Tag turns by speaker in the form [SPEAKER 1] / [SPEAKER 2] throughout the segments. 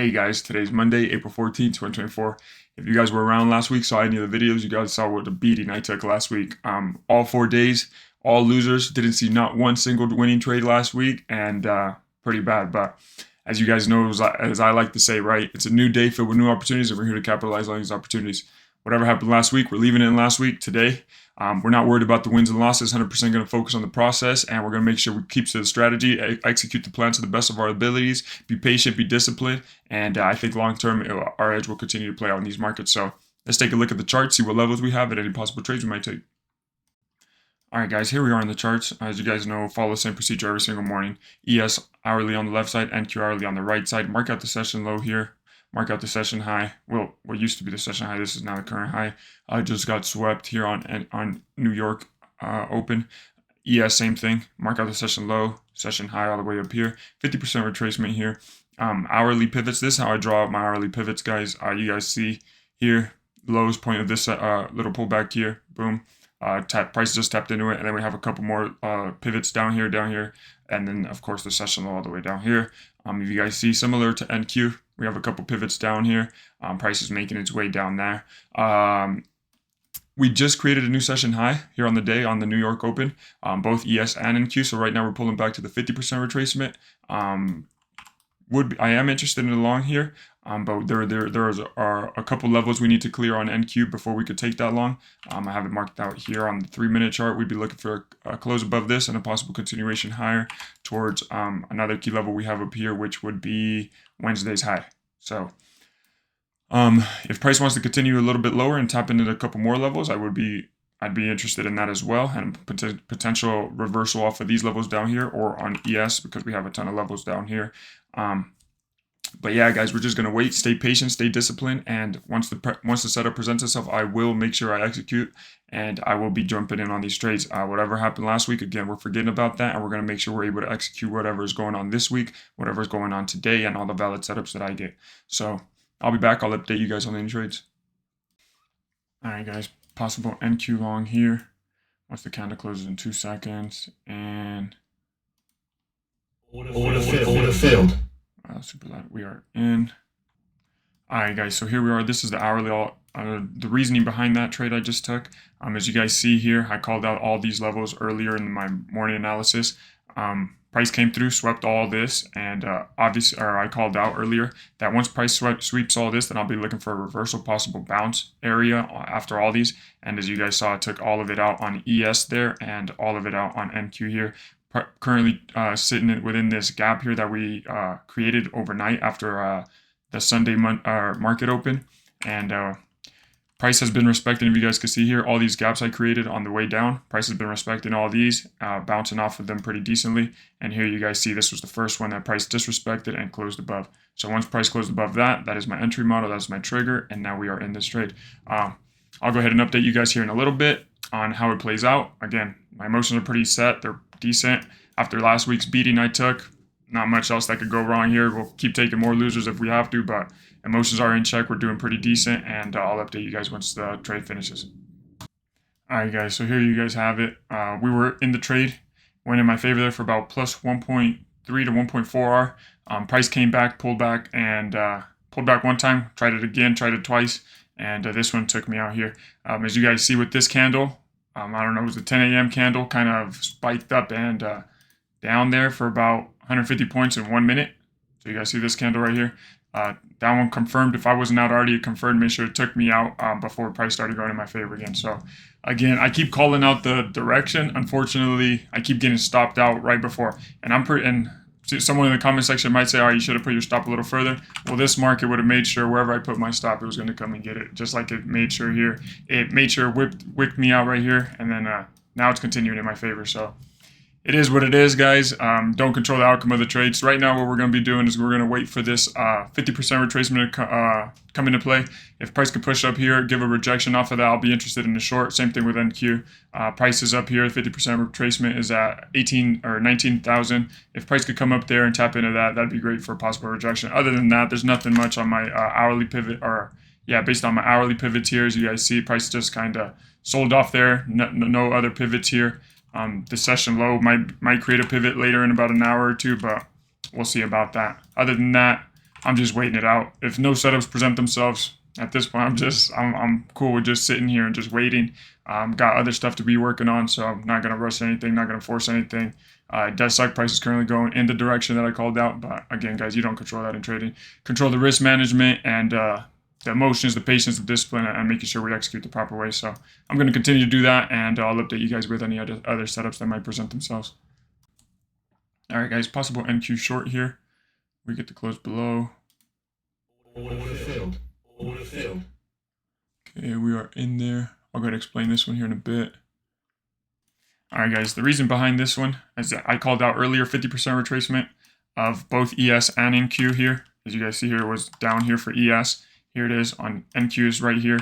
[SPEAKER 1] Hey guys, today's Monday, April 14th, 2024. If you guys were around last week, saw any of the videos, you guys saw what the beating I took last week. All 4 days, all losers. Didn't see not one single winning trade last week, and pretty bad. But as you guys know, as I like to say, right, it's a new day filled with new opportunities, and we're here to capitalize on these opportunities. Whatever happened last week, we're leaving it in last week. Today, we're not worried about the wins and losses, 100% going to focus on the process, and we're going to make sure we keep to the strategy, execute the plan to the best of our abilities, be patient, be disciplined, and I think long-term, our edge will continue to play out in these markets. So let's take a look at the chart, see what levels we have, and any possible trades we might take. All right, guys, here we are in the charts. As you guys know, follow the same procedure every single morning. ES hourly on the left side, NQ hourly on the right side. Mark out the session low here. Mark out the session high. Well, what used to be the session high, this is now the current high. I just got swept here on New York open. ES, same thing. Mark out the session low, session high all the way up here. 50% retracement here. Hourly pivots. This is how I draw out my hourly pivots, guys. You guys see here, lowest point of this little pullback here. Boom. Price just tapped into it, and then we have a couple more pivots down here, and then of course the session low all the way down here. If you guys see, similar to NQ, we have a couple pivots down here. Price is making its way down there. We just created a new session high here on the day on the New York Open, both ES and NQ. So right now we're pulling back to the 50% retracement. I am interested in the long here, but there are a couple levels we need to clear on NQ before we could take that long. I have it marked out here on the 3-minute chart. We'd be looking for a close above this and a possible continuation higher towards another key level we have up here, which would be Wednesday's high. So if price wants to continue a little bit lower and tap into a couple more levels, I'd be interested in that as well, and potential reversal off of these levels down here or on ES, because we have a ton of levels down here. But yeah, guys, we're just gonna wait, stay patient, stay disciplined, and once the setup presents itself, I will make sure I execute, and I will be jumping in on these trades. Whatever happened last week, again, we're forgetting about that, and we're gonna make sure we're able to execute whatever is going on this week, whatever is going on today, and all the valid setups that I get. So I'll be back. I'll update you guys on any trades. All right, guys, possible NQ long here. Once the candle closes in 2 seconds, and
[SPEAKER 2] Order filled.
[SPEAKER 1] Super light. We are in. All right, guys. So here we are. This is the hourly. The reasoning behind that trade I just took. As you guys see here, I called out all these levels earlier in my morning analysis. Price came through, swept all this, and I called out earlier that once price sweeps all this, then I'll be looking for a reversal, possible bounce area after all these. And as you guys saw, I took all of it out on ES there and all of it out on NQ here. Currently sitting within this gap here that we created overnight after the Sunday market open, and price has been respecting. If you guys can see here, all these gaps I created on the way down, price has been respecting all these, bouncing off of them pretty decently. And here you guys see this was the first one that price disrespected and closed above. So once price closed above that, that is my entry model, that's my trigger, and now we are in this trade. I'll go ahead and update you guys here in a little bit on how it plays out. Again, my emotions are pretty set. They're decent. After last week's beating I took, not much else that could go wrong here. We'll keep taking more losers if we have to, but emotions are in check. We're doing pretty decent, and I'll update you guys once the trade finishes. All right, guys, so here you guys have it. We were in the trade, went in my favor there for about plus 1.3 to 1.4R. Price came back, pulled back, and pulled back one time, tried it again, tried it twice, and this one took me out here. As you guys see with this candle, I don't know, it was a 10 a.m. candle, kind of spiked up and down there for about 150 points in 1 minute. So you guys see this candle right here. That one confirmed. If I wasn't out already, it confirmed. Make sure it took me out before price started going in my favor again. So again, I keep calling out the direction. Unfortunately, I keep getting stopped out right before. And someone in the comment section might say, oh, you should have put your stop a little further. Well, this market would have made sure wherever I put my stop, it was going to come and get it. Just like it made sure here. It made sure it whipped me out right here. And then now it's continuing in my favor. So it is what it is, guys. Don't control the outcome of the trades. Right now, what we're going to be doing is we're going to wait for this 50% retracement to come into play. If price could push up here, give a rejection off of that, I'll be interested in the short. Same thing with NQ. Price is up here. 50% retracement is at 18 or 19,000. If price could come up there and tap into that, that'd be great for a possible rejection. Other than that, there's nothing much on my hourly pivot, or yeah, based on my hourly pivots here. As you guys see, price just kind of sold off there. No other pivots here. The session low might create a pivot later in about an hour or two, but we'll see about that. Other than that, I'm just waiting it out. If no setups present themselves at this point, I'm cool with just sitting here and just waiting. Got other stuff to be working on, so I'm not gonna rush anything, not gonna force anything. It does suck. Price is currently going in the direction that I called out, but again, guys, you don't control that in trading. Control the risk management and the emotions, the patience, the discipline, and making sure we execute the proper way. So I'm going to continue to do that, and I'll update you guys with any other setups that might present themselves. All right, guys, possible NQ short here. We get to close below.
[SPEAKER 2] Order filled. Order filled.
[SPEAKER 1] Okay, we are in there. I'll go ahead and explain this one here in a bit. All right, guys, the reason behind this one is that I called out earlier 50% retracement of both ES and NQ here. As you guys see here, it was down here for ES. Here it is on NQ is right here.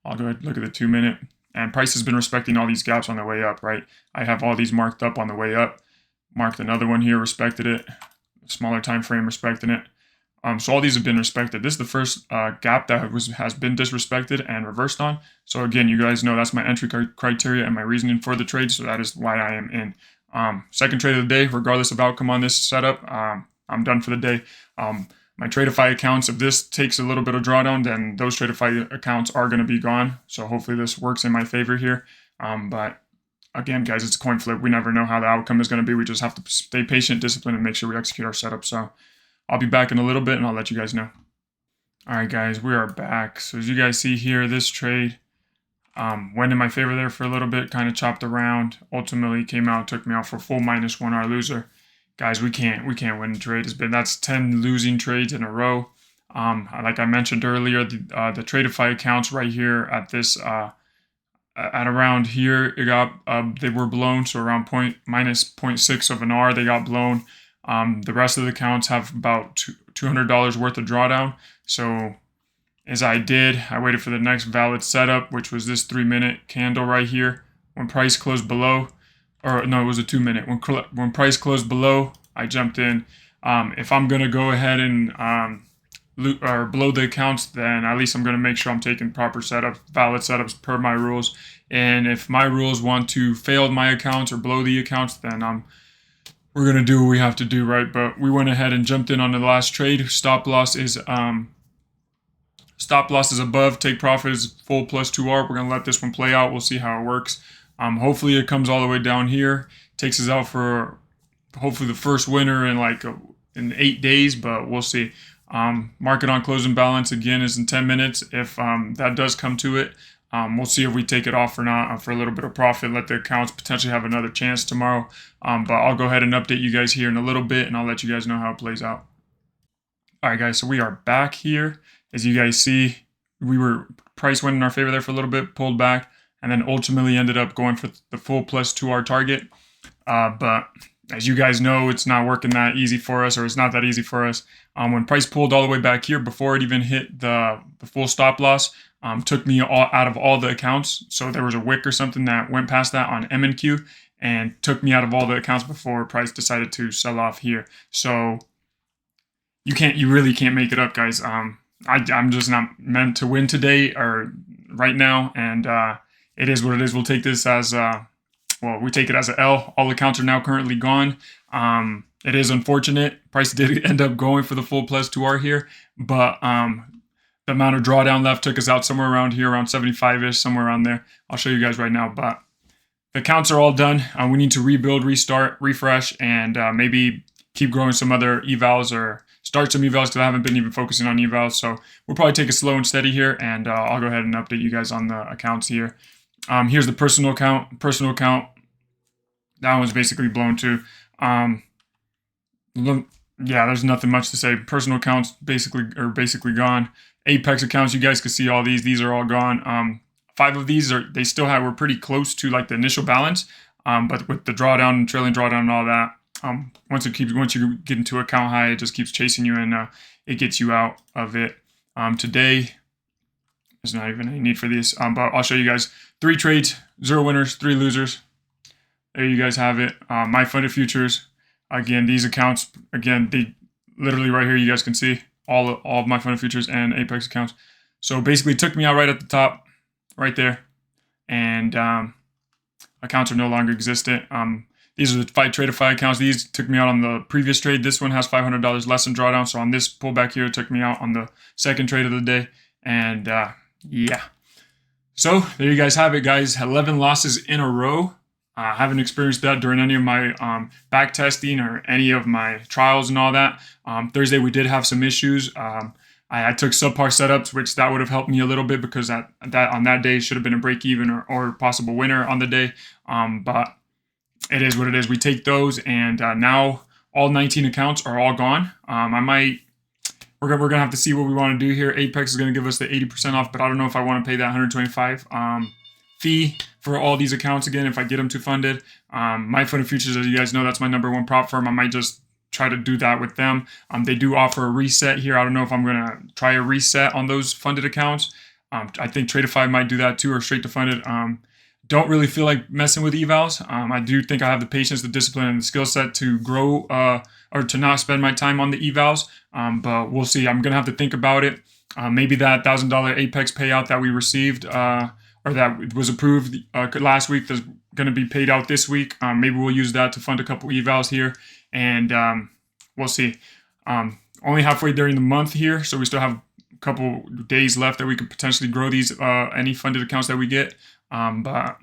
[SPEAKER 1] I'll go ahead and look at the 2 minute. And price has been respecting all these gaps on the way up, right? I have all these marked up on the way up. Marked another one here, respected it. Smaller time frame, respecting it. So all these have been respected. This is the first gap that has been disrespected and reversed on. So again, you guys know that's my entry criteria and my reasoning for the trade. So that is why I am in. Second trade of the day, regardless of outcome on this setup, I'm done for the day. My Tradeify accounts, if this takes a little bit of drawdown, then those Tradeify accounts are going to be gone. So hopefully this works in my favor here. But again, guys, it's a coin flip. We never know how the outcome is going to be. We just have to stay patient, disciplined, and make sure we execute our setup. So I'll be back in a little bit, and I'll let you guys know. All right, guys, we are back. So as you guys see here, this trade went in my favor there for a little bit, kind of chopped around. Ultimately came out, took me out for full -1 loser. Guys, we can't win the trade. That's 10 losing trades in a row. Like I mentioned earlier, the Tradeify accounts right here at this at around here, it got they were blown, so around -0.6 of an R, they got blown. The rest of the accounts have about $200 worth of drawdown. So as I waited for the next valid setup, which was this 3 minute candle right here. When price closed below, or no, it was a 2 minute. When price closed below, I jumped in. If I'm gonna go ahead and blow the accounts, then at least I'm gonna make sure I'm taking proper setups, valid setups per my rules. And if my rules want to fail my accounts or blow the accounts, then we're gonna do what we have to do, right? But we went ahead and jumped in on the last trade. Stop loss is above. Take profit is full +2R. We're gonna let this one play out. We'll see how it works. Hopefully it comes all the way down here, takes us out for hopefully the first winner in in 8 days, but we'll see. Market on closing balance again is in 10 minutes. If that does come to it, we'll see if we take it off or not for a little bit of profit. Let the accounts potentially have another chance tomorrow. But I'll go ahead and update you guys here in a little bit, and I'll let you guys know how it plays out. All right, guys, so we are back here. As you guys see, price went in our favor there for a little bit, pulled back, and then ultimately ended up going for the full +2R target. But as you guys know, it's not working that easy for us, or it's not that easy for us. When price pulled all the way back here before it even hit the full stop loss, took me out of all the accounts. So there was a wick or something that went past that on MNQ and took me out of all the accounts before price decided to sell off here. So you really can't make it up, guys. I'm just not meant to win today or right now, and it is what it is. We'll take this as we take it as an L. All accounts are now currently gone. It is unfortunate. Price did end up going for the full +2R here, but the amount of drawdown left took us out somewhere around here, around 75-ish, somewhere around there. I'll show you guys right now, but the accounts are all done. We need to rebuild, restart, refresh, and maybe keep growing some other evals or start some evals because I haven't been even focusing on evals. So we'll probably take it slow and steady here, and I'll go ahead and update you guys on the accounts here. Here's the personal account. Personal account, that one's basically blown too. Yeah, there's nothing much to say. Personal accounts basically gone. Apex accounts, you guys can see all these. These are all gone. 5 of these were pretty close to like the initial balance. But with the drawdown and trailing drawdown and all that, once you get into account high, it just keeps chasing you and it gets you out of it. Today, there's not even any need for these. But I'll show you guys 3 trades, 0 winners, 3 losers. There you guys have it. My funded futures. Again, these accounts, they literally right here, you guys can see all of my funded futures and Apex accounts. So basically took me out right at the top, right there. And accounts are no longer existent. These are the 5 Tradeify accounts. These took me out on the previous trade. This one has $500 less in drawdown. So on this pullback here, it took me out on the second trade of the day. And yeah. So there you guys have it, guys. 11 losses in a row. I haven't experienced that during any of my back testing or any of my trials and all that. Thursday, we did have some issues. I took subpar setups, which that would have helped me a little bit because that on that day should have been a break even or possible winner on the day. But it is what it is. We take those, and now all 19 accounts are all gone. We're gonna have to see what we want to do here. Apex is gonna give us the 80% off, but I don't know if I want to pay that 125 fee for all these accounts again if I get them to funded. My Funded Futures, as you guys know, that's my #1 prop firm. I might just try to do that with them. They do offer a reset here. I don't know if I'm gonna try a reset on those funded accounts. I think Tradeify might do that too, or straight to funded. Don't really feel like messing with evals. I do think I have the patience, the discipline, and the skill set to grow or to not spend my time on the evals. But we'll see. I'm gonna have to think about it. Maybe that $1,000 Apex payout that we received or that was approved last week is going to be paid out this week. Maybe we'll use that to fund a couple evals here, and we'll see. Only halfway during the month here, so we still have a couple days left that we could potentially grow these any funded accounts that we get. But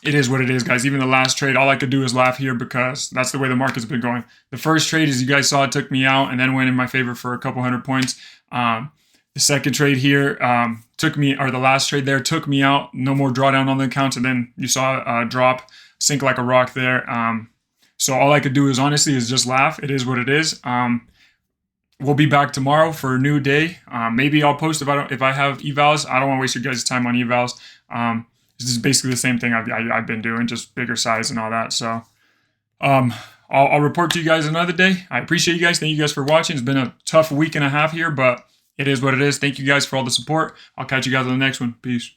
[SPEAKER 1] it is what it is, guys. Even the last trade, all I could do is laugh here because that's the way the market's been going. The first trade, as you guys saw, it took me out and then went in my favor for a couple hundred points. The second trade here the last trade there took me out. No more drawdown on the accounts, and then you saw a drop, sink like a rock there. So all I could do is honestly just laugh. It is what it is. We'll be back tomorrow for a new day. Maybe I'll post if I have evals. I don't want to waste your guys' time on evals. This is basically the same thing I've been doing, just bigger size and all that. So I'll report to you guys another day. I appreciate you guys. Thank you guys for watching. It's been a tough week and a half here, but it is what it is. Thank you guys for all the support. I'll catch you guys on the next one. Peace.